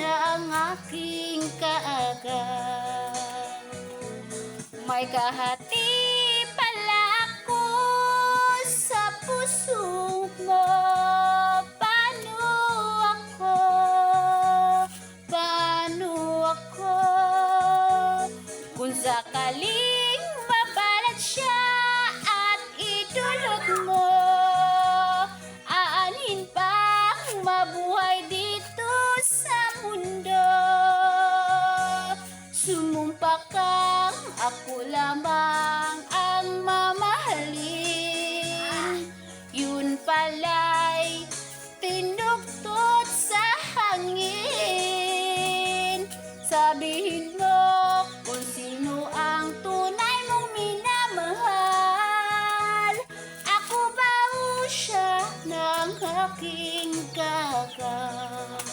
na ang aking kaagad. May kahati pala ako sa puso mo. Paano ako? Paano ako? Kung sakaling mabalat siya at idulot mo, aanhin pang mabuhay dito sa mundo. Sumumpa kang ako lamang ang mamahalin. Yun pala'y tinugtog sa hangin. Sabihin mo kung sino ang tunay mong minamahal. Ako ba o siya ng aking kaagad?